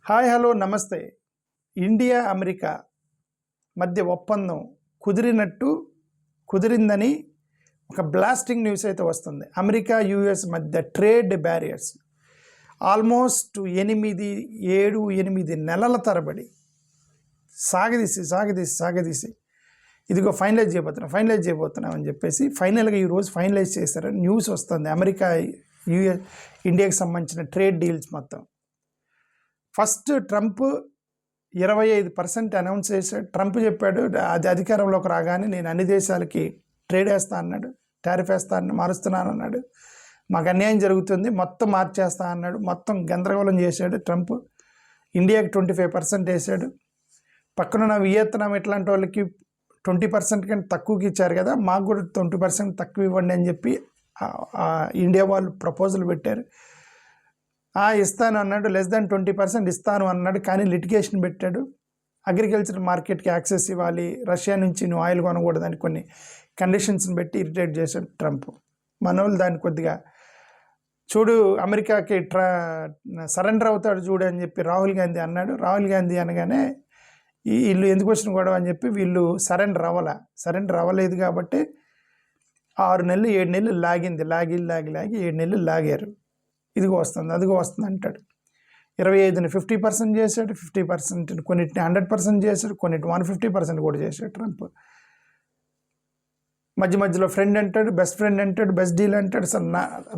Hi hello నమస్తే. India America మధ్య ఒప్పందం కుదిరిందని ఒక బ్లాస్టింగ్ న్యూస్ అయితే వస్తుంది. అమెరికా యుఎస్ మధ్య ట్రేడ్ బ్యారియర్స్ ఆల్మోస్ట్ 8 నెలల తరబడి సాగదీసి ఇదిగో ఫైనలైజ్ చేయబోతున్నాం అని చెప్పేసి ఫైనల్గా ఈరోజు ఫైనలైజ్ చేశారని న్యూస్ వస్తుంది. అమెరికా యుఎస్ ఇండియాకి సంబంధించిన ట్రేడ్ డీల్స్ మొత్తం. ఫస్ట్ ట్రంప్ 25% అనౌన్స్ చేశాడు. ట్రంప్ చెప్పాడు అది అధికారంలోకి రాగానే నేను అన్ని దేశాలకి ట్రేడ్ వేస్తా అన్నాడు, టారిఫ్ వేస్తా అన్నాడు, మారుస్తున్నాను అన్నాడు, మాకు అన్యాయం జరుగుతుంది మొత్తం మార్చేస్తా అన్నాడు. మొత్తం గందరగోళం చేశాడు ట్రంప్. ఇండియాకి 25% వేసాడు. పక్కనున్న వియత్నాం ఇట్లాంటి వాళ్ళకి 20% కంటే తక్కువకి ఇచ్చారు కదా, మాకు కూడా 20% తక్కువ ఇవ్వండి అని చెప్పి ఇండియా వాళ్ళు ప్రపోజల్ పెట్టారు. ఇస్తాను అన్నాడు, <20% ఇస్తాను అన్నాడు. కానీ లిటిగేషన్ పెట్టాడు. అగ్రికల్చర్ మార్కెట్కి యాక్సెస్ ఇవ్వాలి, రష్యా నుంచి నువ్వు ఆయిల్ కొనకూడదని కొన్ని కండిషన్స్ని పెట్టి ఇరిటేట్ చేశాడు ట్రంప్. మనోళ్ళు దాన్ని కొద్దిగా చూడు అమెరికాకి సరెండర్ అవుతాడు చూడు అని చెప్పి రాహుల్ గాంధీ అన్నాడు. రాహుల్ గాంధీ అనగానే వీళ్ళు ఎందుకు వచ్చిన గొడవ అని చెప్పి వీళ్ళు సరెండర్ అవ్వలేదు. కాబట్టి 6 నెలలు 7 నెలలు లాగి 7 నెలలు లాగారు. ఇదిగో వస్తుంది అదిగో వస్తుంది అంటాడు. 25ని 50% చేశాడు, 50% కొన్నిటిని 100% చేశాడు, కొన్నిటిని 150% కూడా చేశాడు ట్రంప్. మధ్యలో ఫ్రెండ్ అంటాడు, బెస్ట్ ఫ్రెండ్ అంటాడు, బెస్ట్ డీల్ అంటాడు.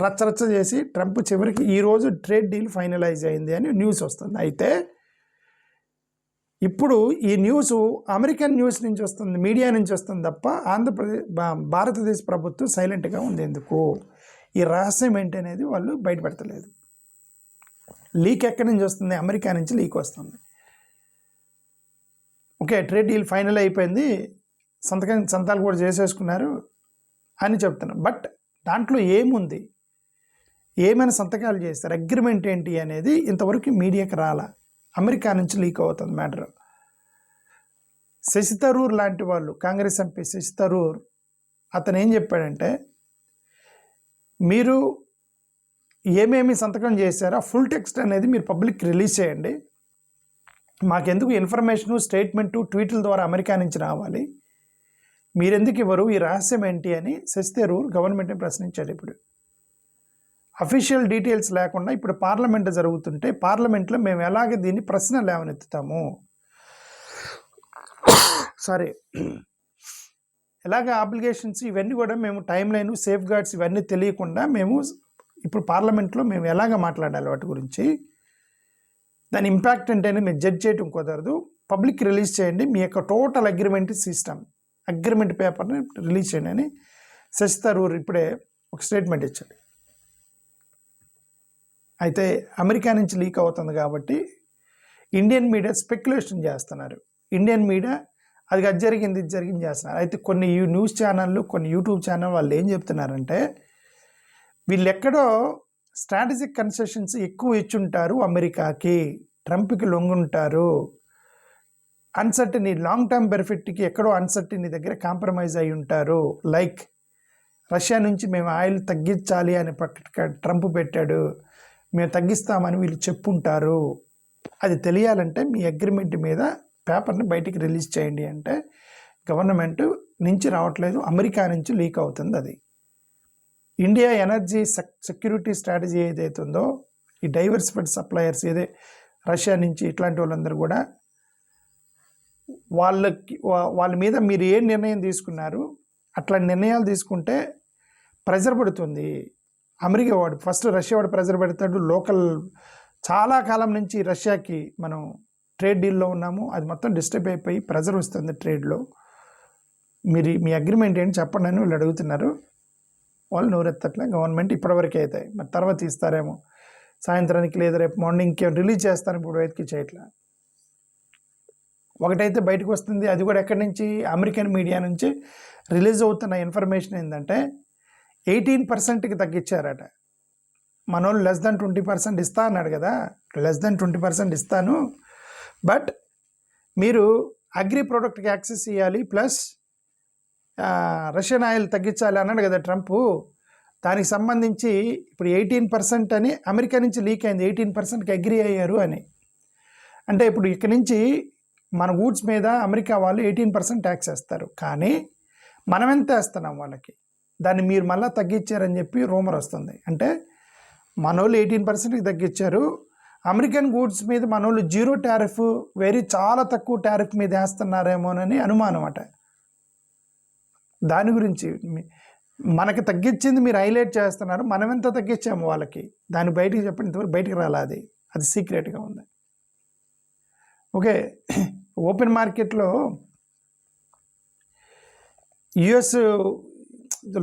రచ్చ చేసి ట్రంప్ చివరికి ఈరోజు ట్రేడ్ డీల్ ఫైనలైజ్ అయింది అని న్యూస్ వస్తుంది. అయితే ఇప్పుడు ఈ న్యూస్ అమెరికన్ న్యూస్ నుంచి వస్తుంది, మీడియా నుంచి వస్తుంది తప్ప భారతదేశ ప్రభుత్వం సైలెంట్గా ఉంది. ఎందుకు? ఈ రహస్యం ఏంటి అనేది వాళ్ళు బయటపెడతలేదు. లీక్ ఎక్కడి నుంచి వస్తుంది? అమెరికా నుంచి లీక్ వస్తుంది. ఓకే, ట్రేడ్ డీల్ ఫైనల్ అయిపోయింది, సంతాలు కూడా చేసేసుకున్నారు అని చెప్తున్నారు. బట్ దాంట్లో ఏముంది, ఏమైనా సంతకాలు చేస్తారు, అగ్రిమెంట్ ఏంటి అనేది ఇంతవరకు మీడియాకి రాలా. అమెరికా నుంచి లీక్ అవుతుంది మ్యాటర్. శశి థరూర్ లాంటి వాళ్ళు, కాంగ్రెస్ ఎంపీ శశి థరూర్, అతను ఏం చెప్పాడంటే మీరు ఏమేమి సంతకం చేశారో ఫుల్ టెక్స్ట్ అనేది మీరు పబ్లిక్ రిలీజ్ చేయండి. మాకెందుకు ఇన్ఫర్మేషను, స్టేట్మెంటు, ట్వీట్ల ద్వారా అమెరికా నుంచి రావాలి, మీరెందుకు ఇవ్వరు, ఈ రహస్యం ఏంటి అని శశి థరూర్ గవర్నమెంట్ని ప్రశ్నించాడు. ఇప్పుడు అఫీషియల్ డీటెయిల్స్ లేకుండా ఇప్పుడు పార్లమెంట్ జరుగుతుంటే పార్లమెంట్లో మేము ఎలాగ దీన్ని ప్రశ్న లేవనెత్తుతాము, ఎలాగ అప్లికేషన్స్ ఇవన్నీ కూడా మేము టైం లైన్, సేఫ్ గార్డ్స్ ఇవన్నీ తెలియకుండా మేము ఇప్పుడు పార్లమెంట్లో మేము ఎలాగ మాట్లాడాలి వాటి గురించి, దాని ఇంపాక్ట్ ఏంటనే మీరు జడ్జ్ చేయడం కుదరదు, పబ్లిక్ రిలీజ్ చేయండి, మీ యొక్క టోటల్ అగ్రిమెంట్ పేపర్ని రిలీజ్ చేయండి అని శశి థరూర్ ఇప్పుడే ఒక స్టేట్మెంట్ ఇచ్చాడు. అయితే అమెరికా నుంచి లీక్ అవుతుంది కాబట్టి ఇండియన్ మీడియా స్పెక్యులేషన్ చేస్తున్నారు. ఇండియన్ మీడియా అది జరిగింది చేస్తున్నారు. అయితే కొన్ని న్యూస్ ఛానళ్ళు, కొన్ని యూట్యూబ్ ఛానల్ వాళ్ళు ఏం చెప్తున్నారంటే వీళ్ళు ఎక్కడో స్ట్రాటజిక్ కన్సెషన్స్ ఎక్కువ ఇచ్చుంటారు అమెరికాకి, ట్రంప్కి లొంగుంటారు, అన్సర్టనీ లాంగ్ టర్మ్ బెనిఫిట్కి ఎక్కడో అన్సర్టనీ దగ్గర కాంప్రమైజ్ అయి ఉంటారు. లైక్ రష్యా నుంచి మేము ఆయిల్ తగ్గించాలి అని ట్రంప్ పెట్టాడు, మేము తగ్గిస్తామని వీళ్ళు చెప్పుంటారు. అది తెలియాలంటే మీ అగ్రిమెంట్ మీద పేపర్ని బయటికి రిలీజ్ చేయండి అంటే గవర్నమెంట్ నుంచి రావట్లేదు, అమెరికా నుంచి లీక్ అవుతుంది. అది ఇండియా ఎనర్జీ సెక్యూరిటీ స్ట్రాటజీ ఏదైతే ఉందో, ఈ డైవర్సిఫైడ్ సప్లయర్స్ రష్యా నుంచి ఇట్లాంటి వాళ్ళందరూ కూడా వాళ్ళ మీద మీరు ఏ నిర్ణయం తీసుకున్నారు, అట్లా నిర్ణయాలు తీసుకుంటే ప్రెజర్ పడుతుంది. అమెరికా వాడు ఫస్ట్ రష్యా వాడు ప్రెజర్ పెడతాడు. లోకల్ చాలా కాలం నుంచి రష్యాకి మనం ట్రేడ్ డీల్లో ఉన్నాము, అది మొత్తం డిస్టర్బ్ అయిపోయి ప్రెజర్ వస్తుంది ట్రేడ్లో. మీ అగ్రిమెంట్ ఏంటి చెప్పండి అని వాళ్ళు అడుగుతున్నారు. వాళ్ళు నోరెత్తట్లే. గవర్నమెంట్ ఇప్పటివరకు అవుతాయి, మరి తర్వాత ఇస్తారేమో సాయంత్రానికి లేదా రేపు మార్నింగ్కి రిలీజ్ చేస్తాను, ఇప్పుడు బయటికి చేయట్లా. ఒకటైతే బయటకు వస్తుంది, అది కూడా ఎక్కడి నుంచి, అమెరికన్ మీడియా నుంచి రిలీజ్ అవుతున్న ఇన్ఫర్మేషన్ ఏంటంటే 18%కి తగ్గించారట. మనోళ్ళు <20% ఇస్తా అన్నాడు కదా, <20% ఇస్తాను, బట్ మీరు అగ్రి ప్రోడక్ట్కి యాక్సెస్ ఇవ్వాలి, ప్లస్ రష్యన్ ఆయిల్ తగ్గించాలి అన్నాడు కదా ట్రంప్. దానికి సంబంధించి ఇప్పుడు 18% అని అమెరికా నుంచి లీక్ అయింది, 18%కి అగ్రీ అయ్యారు అని. అంటే ఇప్పుడు ఇక్కడి నుంచి మన గూడ్స్ మీద అమెరికా వాళ్ళు 18% ట్యాక్స్ వేస్తారు, కానీ మనం ఎంత వేస్తున్నాం వాళ్ళకి, దాన్ని మీరు మళ్ళీ తగ్గించారని చెప్పి రూమర్ వస్తుంది. అంటే మనోళ్ళు 18%కి తగ్గించారు, అమెరికన్ గూడ్స్ మీద మనోళ్ళు 0 టారిఫ్ చాలా తక్కువ టారిఫ్ మీద వేస్తున్నారేమోనని అనుమానం అట. దాని గురించి మనకి తగ్గించింది మీరు హైలైట్ చేస్తున్నారు, మనం ఎంత తగ్గించాము వాళ్ళకి, దాన్ని బయటికి చెప్పండి, ఇంతవరకు బయటికి రాలా, అది సీక్రెట్గా ఉంది. ఓకే, ఓపెన్ మార్కెట్లో యుఎస్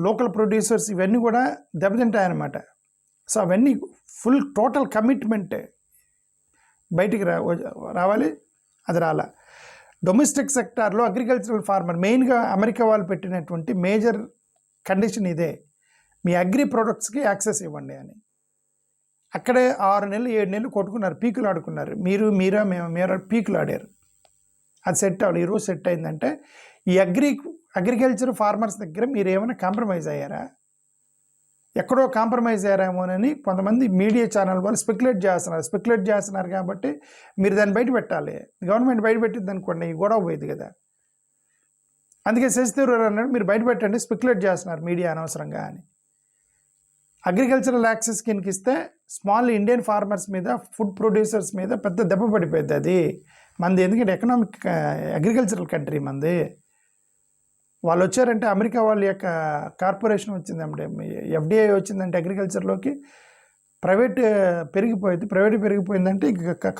లోకల్ ప్రొడ్యూసర్స్ ఇవన్నీ కూడా దెబ్బతింటాయన్నమాట. సో అవన్నీ ఫుల్ టోటల్ కమిట్మెంటే బయటికి రావాలి, అది రాలా. డొమెస్టిక్ సెక్టార్లో అగ్రికల్చరల్ ఫార్మర్ మెయిన్గా అమెరికా వాళ్ళు పెట్టినటువంటి మేజర్ కండిషన్ ఇదే, మీ అగ్రి ప్రొడక్ట్స్కి యాక్సెస్ ఇవ్వండి అని. అక్కడే 6 నెలలు 7 నెలలు కొట్టుకున్నారు, పీకులు ఆడుకున్నారు, మీరు పీకులు ఆడారు, అది సెట్ అవ్వాలి. ఈరోజు సెట్ అయిందంటే ఈ అగ్రికల్చర్ ఫార్మర్స్ దగ్గర మీరు ఏమైనా కాంప్రమైజ్ అయ్యారా, ఎక్కడో కాంప్రమైజ్ అయ్యారేమోనని కొంతమంది మీడియా ఛానల్ వాళ్ళు స్పెక్యులేట్ చేస్తున్నారు కాబట్టి మీరు దాన్ని బయట పెట్టాలి. గవర్నమెంట్ బయట పెట్టింది అనుకోండి, గొడవ పోయింది కదా. అందుకే శశితరూర్ అన్నాడు, మీరు బయట పెట్టండి, స్పెక్యులేట్ చేస్తున్నారు మీడియా అనవసరంగా అని. అగ్రికల్చరల్ యాక్సెస్ కిందకి ఇస్తే స్మాల్ ఇండియన్ ఫార్మర్స్ మీద, ఫుడ్ ప్రొడ్యూసర్స్ మీద పెద్ద దెబ్బ పడిపోయింది అది మంది. ఎందుకంటే ఎకనామిక్ అగ్రికల్చరల్ కంట్రీ మంది. వాళ్ళు వచ్చారంటే అమెరికా వాళ్ళ యొక్క కార్పొరేషన్ వచ్చిందంటే, ఎఫ్డిఐ వచ్చిందంటే అగ్రికల్చర్లోకి, ప్రైవేట్ పెరిగిపోయిందంటే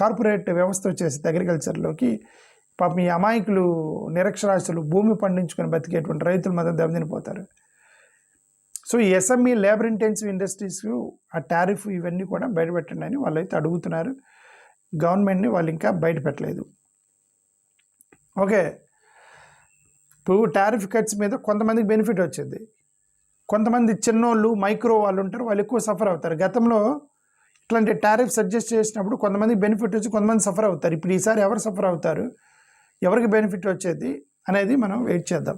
కార్పొరేట్ వ్యవస్థ వచ్చేసింది అగ్రికల్చర్లోకి. పాపం ఈ అమాయకులు, నిరక్షరాస్యులు, భూమి పండించుకొని బతికేటువంటి రైతులు మాత్రం దెబ్బతినిపోతారు. సో ఈ ఎస్ఎంఈ లేబర్ ఇంటెన్సివ్ ఇండస్ట్రీస్ ఆ టారిఫ్ ఇవన్నీ కూడా బయటపెట్టండి అని వాళ్ళైతే అడుగుతున్నారు గవర్నమెంట్ని, వాళ్ళు ఇంకా బయట పెట్టలేదు. ఓకే, ఇప్పుడు టారిఫ్ కట్స్ మీద కొంతమందికి బెనిఫిట్ వచ్చింది, కొంతమంది చిన్నోళ్ళు మైక్రో వాళ్ళు ఉంటారు, వాళ్ళు ఎక్కువ సఫర్ అవుతారు. గతంలో ఇట్లాంటి టారిఫ్ సజెస్ట్ చేసినప్పుడు కొంతమందికి బెనిఫిట్ వచ్చి కొంతమంది సఫర్ అవుతారు. ఇప్పుడు ఈసారి ఎవరు సఫర్ అవుతారు, ఎవరికి బెనిఫిట్ వచ్చేది అనేది మనం వెయిట్ చేద్దాం.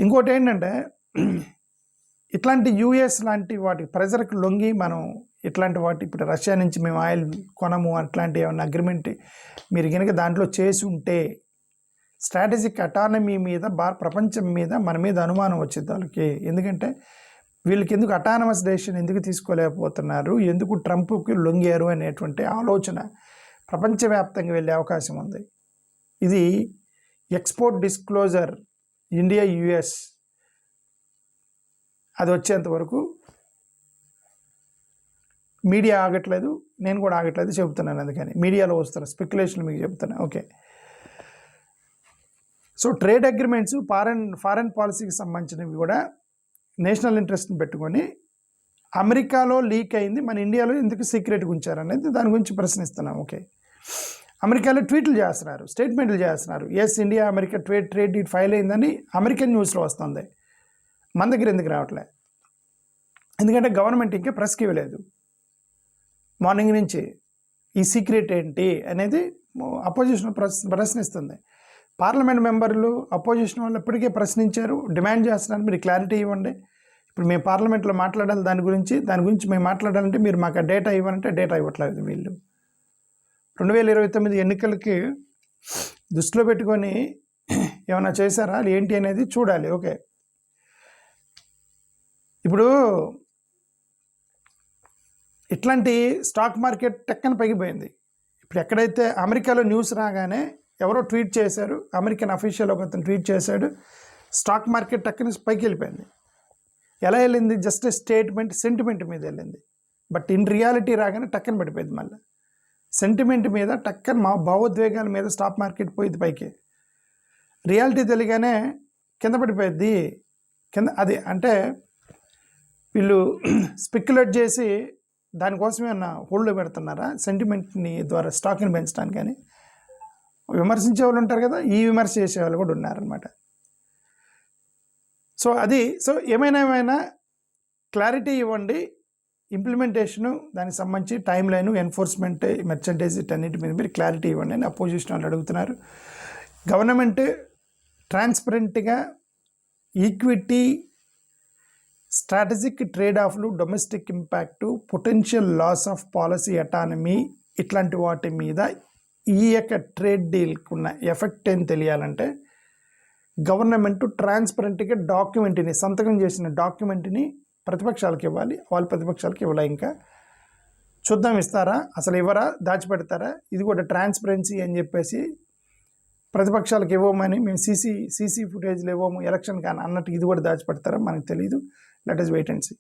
ఇంకోటి ఏంటంటే, ఇట్లాంటి యూఎస్ లాంటి వాటి ప్రెజర్కి లొంగి మనం ఇట్లాంటి వాటి, ఇప్పుడు రష్యా నుంచి మేము ఆయిల్ కొనము అట్లాంటి ఏమన్నా అగ్రిమెంట్ మీరు కనుక దాంట్లో చేసి ఉంటే స్ట్రాటజిక్ అటానమీ మీద ప్రపంచం మీద మన మీద అనుమానం వచ్చింది వాళ్ళకి. ఎందుకంటే వీళ్ళకి ఎందుకు అటానమస్ డెసిషన్ ఎందుకు తీసుకోలేకపోతున్నారు, ఎందుకు ట్రంప్కి లొంగారు అనేటువంటి ఆలోచన ప్రపంచవ్యాప్తంగా వెళ్ళే అవకాశం ఉంది. ఇది ఎక్స్పోర్ట్ డిస్క్లోజర్ ఇండియా యుఎస్ అది వచ్చేంత వరకు మీడియా ఆగట్లేదు, నేను కూడా ఆగట్లేదు చెబుతున్నాను. అందుకని మీడియాలో వస్తున్న స్పెక్యులేషన్ మీకు చెప్తున్నా. Okay, so trade agreements foreign పాలసీకి సంబంధించినవి కూడా నేషనల్ ఇంట్రెస్ట్ని పెట్టుకొని అమెరికాలో లీక్ అయింది, మన ఇండియాలో ఎందుకు సీక్రెట్గా ఉంచారనేది దాని గురించి ప్రశ్నిస్తున్నాం. ఓకే, అమెరికాలో ట్వీట్లు చేస్తున్నారు, స్టేట్మెంట్లు చేస్తున్నారు, India America trade deal file అయిందని అమెరికన్ న్యూస్లో వస్తుంది, మన దగ్గర ఎందుకు రావట్లే? ఎందుకంటే గవర్నమెంట్ ఇంకా ప్రెస్కి ఇవ్వలేదు. మార్నింగ్ నుంచి ఈ సీక్రెట్ ఏంటి అనేది అపోజిషన్ ప్రశ్నిస్తుంది. పార్లమెంట్ మెంబర్లు అపోజిషన్ వాళ్ళు ఇప్పటికే ప్రశ్నించారు, డిమాండ్ చేస్తున్నారు, మీరు క్లారిటీ ఇవ్వండి. ఇప్పుడు మేము పార్లమెంట్లో మాట్లాడాలి దాని గురించి మేము మాట్లాడాలంటే మీరు మాకు డేటా ఇవ్వాలంటే డేటా ఇవ్వట్లేదు వీళ్ళు. 2029 ఎన్నికలకి దృష్టిలో పెట్టుకొని ఏమైనా చేశారా ఏంటి అనేది చూడాలి. ఓకే, ఇప్పుడు ఇట్లాంటి స్టాక్ మార్కెట్ టెక్కన పగిపోయింది. ఇప్పుడు ఎక్కడైతే అమెరికాలో న్యూస్ రాగానే ఎవరో ట్వీట్ చేశారు, అమెరికన్ అఫీషియల్ ఒక అతను ట్వీట్ చేశాడు, స్టాక్ మార్కెట్ టక్కన పైకి వెళ్ళిపోయింది. ఎలా వెళ్ళింది? జస్ట్ స్టేట్మెంట్ సెంటిమెంట్ మీద వెళ్ళింది. బట్ ఇన్ రియాలిటీ రాగానే టక్కన పడిపోయింది. మళ్ళీ సెంటిమెంట్ మీద టక్కన మా భావోద్వేగాల మీద స్టాక్ మార్కెట్ పోయింది పైకి. రియాలిటీ తెలియగానే కింద పడిపోయింది. అది అంటే వీళ్ళు స్పెక్యులేట్ చేసి దానికోసమే అన్న హోల్డ్లో పెడుతున్నారా సెంటిమెంట్ని ద్వారా స్టాక్ని పెంచడానికి అని విమర్శించే వాళ్ళు ఉంటారు కదా, ఈ విమర్శ చేసే వాళ్ళు కూడా ఉన్నారనమాట. సో ఏమైనా క్లారిటీ ఇవ్వండి, ఇంప్లిమెంటేషను దానికి సంబంధించి టైం లైను, ఎన్ఫోర్స్మెంట్, మెర్చండైజ్ అన్నిటి మీద మీరు క్లారిటీ ఇవ్వండి అని అపోజిషన్ వాళ్ళు అడుగుతున్నారు. గవర్నమెంట్ ట్రాన్స్పరెంట్గా ఈక్విటీ, స్ట్రాటజిక్ ట్రేడ్ ఆఫ్లు, domestic impact, potential loss of policy autonomy ఇట్లాంటి వాటి మీద ఈ యొక్క ట్రేడ్ డీల్కి ఉన్న ఎఫెక్ట్ ఏం తెలియాలంటే గవర్నమెంట్ ట్రాన్స్పరెంట్గా డాక్యుమెంట్ని సంతకం చేసిన డాక్యుమెంట్ని ప్రతిపక్షాలకు ఇవ్వాలి. వాళ్ళు ప్రతిపక్షాలకు ఇవ్వాలి. ఇంకా చూద్దాం ఇస్తారా, అసలు ఇవ్వరా, దాచిపెడతారా. ఇది కూడా ట్రాన్స్పరెన్సీ అని చెప్పేసి ప్రతిపక్షాలకు ఇవ్వమని మేము సీసీ ఫుటేజ్లు ఇవ్వము ఎలక్షన్ కానీ అన్నట్టు ఇది కూడా దాచిపెడతారా మనకు తెలియదు. Let us wait and see.